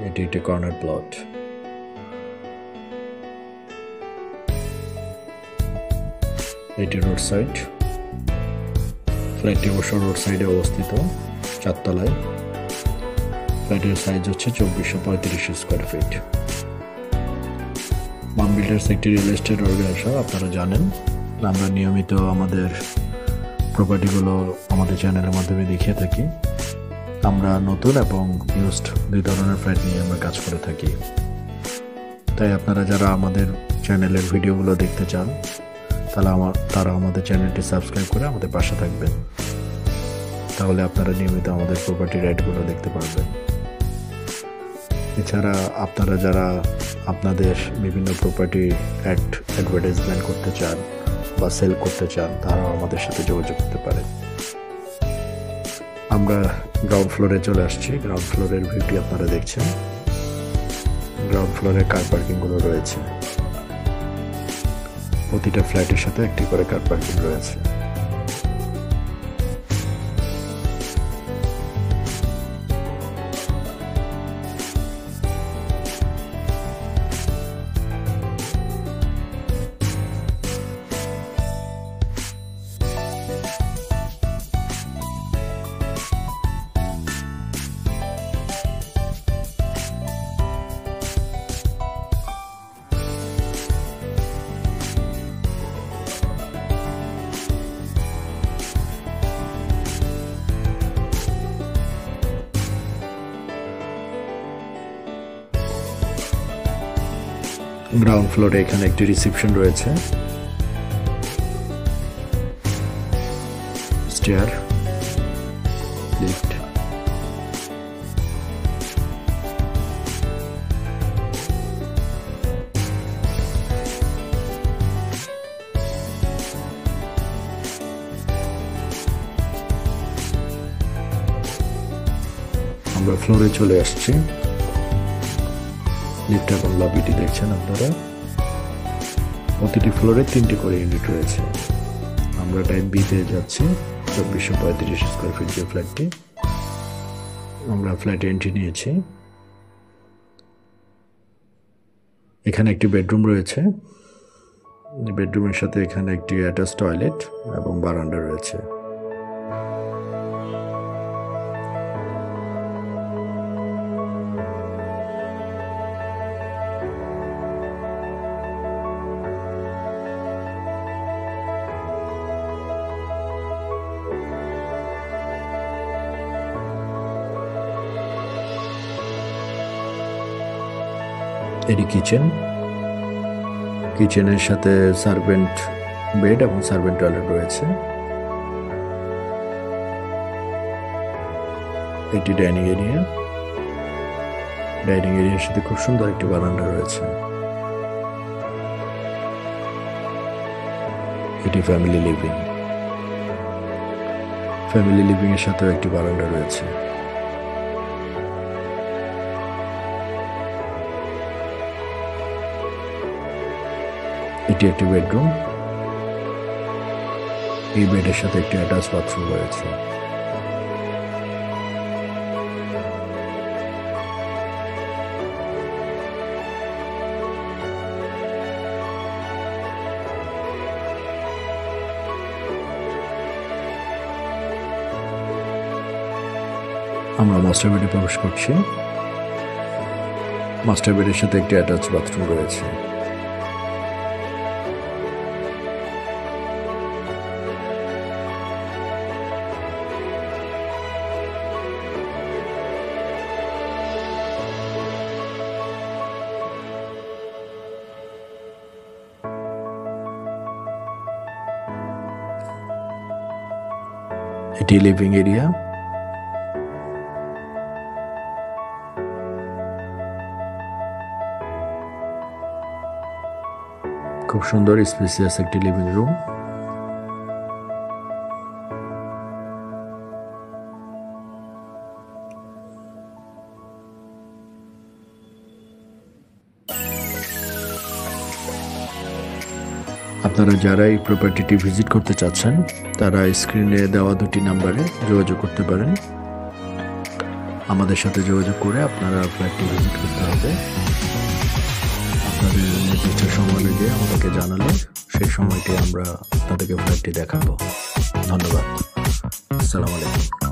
এটি একটি corner plot. এটি রোড সাইড। ফ্ল্যাটটি অবশ্য রোড সাইডে অবস্থিত, 4 তলায়। ফ্ল্যাটের সাইজ হচ্ছে 2435 স্কোয়ার ফিট। মাম বিল্ডার্স একটি রিয়েল এস্টেট অর্গানাইজেশন, আপনারা জানেন। আমরা নিয়মিত আমাদের প্রপার্টিগুলো আমাদের চ্যানেলের মাধ্যমে দেখিয়ে থাকি। আমরা নতুন এবং ইউজড 2 ধরনের ফ্ল্যাট নিয়ে আমরা কাজ করে থাকি। তাই আপনারা যারা আমাদের চ্যানেলের ভিডিওগুলো দেখতে চান তারা আমাদের চ্যানেলটি সাবস্ক্রাইব করে আমাদের পাশে থাকবেন। তাহলে আপনারা নিয়মিত আমাদের প্রপার্টি রাইটগুলো দেখতে পারবেন। এছাড়া আপনারা যারা আপনাদের বিভিন্ন প্রপার্টি অ্যাডভার্টাইজমেন্ট করতে চান বা সেল করতে চান, তারাও আমাদের সাথে যোগাযোগ করতে পারেন। আমরা গ্রাউন্ড ফ্লোরে চলে আসছি। গ্রাউন্ড ফ্লোরের ভিউটি আপনারা দেখছেন। গ্রাউন্ড ফ্লোরে কার পার্কিংগুলো রয়েছে। প্রতিটা ফ্ল্যাটের সাথে একটি করে কার পার্কিং রয়েছে। গ্রাউন্ড ফ্লোরে এখানে একটি রিসেপশন রয়েছে, স্টেয়ার, লিফট। আমরা ফ্লোরে চলে আসছি। লিফট এবং লবিটি দেখছেন আপনারা। প্রতিটি ফ্লোরে 3টি করে ইউনিট রয়েছে। আমরা টাইপ বিতে যাচ্ছি, 2435 স্কোয়ার ফিট যে ফ্ল্যাটটি। আমরা ফ্ল্যাটে এন্ট্রি নিয়েছি। এখানে একটি বেডরুম রয়েছে। বেডরুমের সাথে এখানে একটি অ্যাটাচ টয়লেট এবং বারান্দা রয়েছে। এটি কিচেন। কিচেনের সাথে সার্ভেন্ট বেড এবং সার্ভেন্ট টয়লেট রয়েছে। এটি ডাইনিং এরিয়া। ডাইনিং এরিয়ার সাথে খুব সুন্দর একটি বারান্দা রয়েছে। এটি ফ্যামিলি লিভিং। ফ্যামিলি লিভিং এর সাথেও একটি বারান্দা রয়েছে। এটি একটি বেডরুম। এই বেডের সাথে একটি অ্যাটাচ বাথরুম রয়েছে। আমরা মাস্টার বেডে প্রবেশ করছি। মাস্টার বেডের সাথে একটি অ্যাটাচ বাথরুম রয়েছে। এটি লিভিং এরিয়া। খুব সুন্দর স্পেসিয়াস একটি লিভিং রুম। আপনারা যারা এই প্রপার্টিটি ভিজিট করতে চাচ্ছেন তারা স্ক্রিনে দেওয়া 2টি নাম্বারে যোগাযোগ করতে পারেন। আমাদের সাথে যোগাযোগ করে আপনারা ফ্ল্যাটটি ভিজিট করতে হবে। আপনাদের নির্দিষ্ট সময় লেগে আমাদেরকে জানালে সেই সময়টি আমরা তাদেরকে ফ্ল্যাটটি দেখাবো। ধন্যবাদ। আসসালামু আলাইকুম।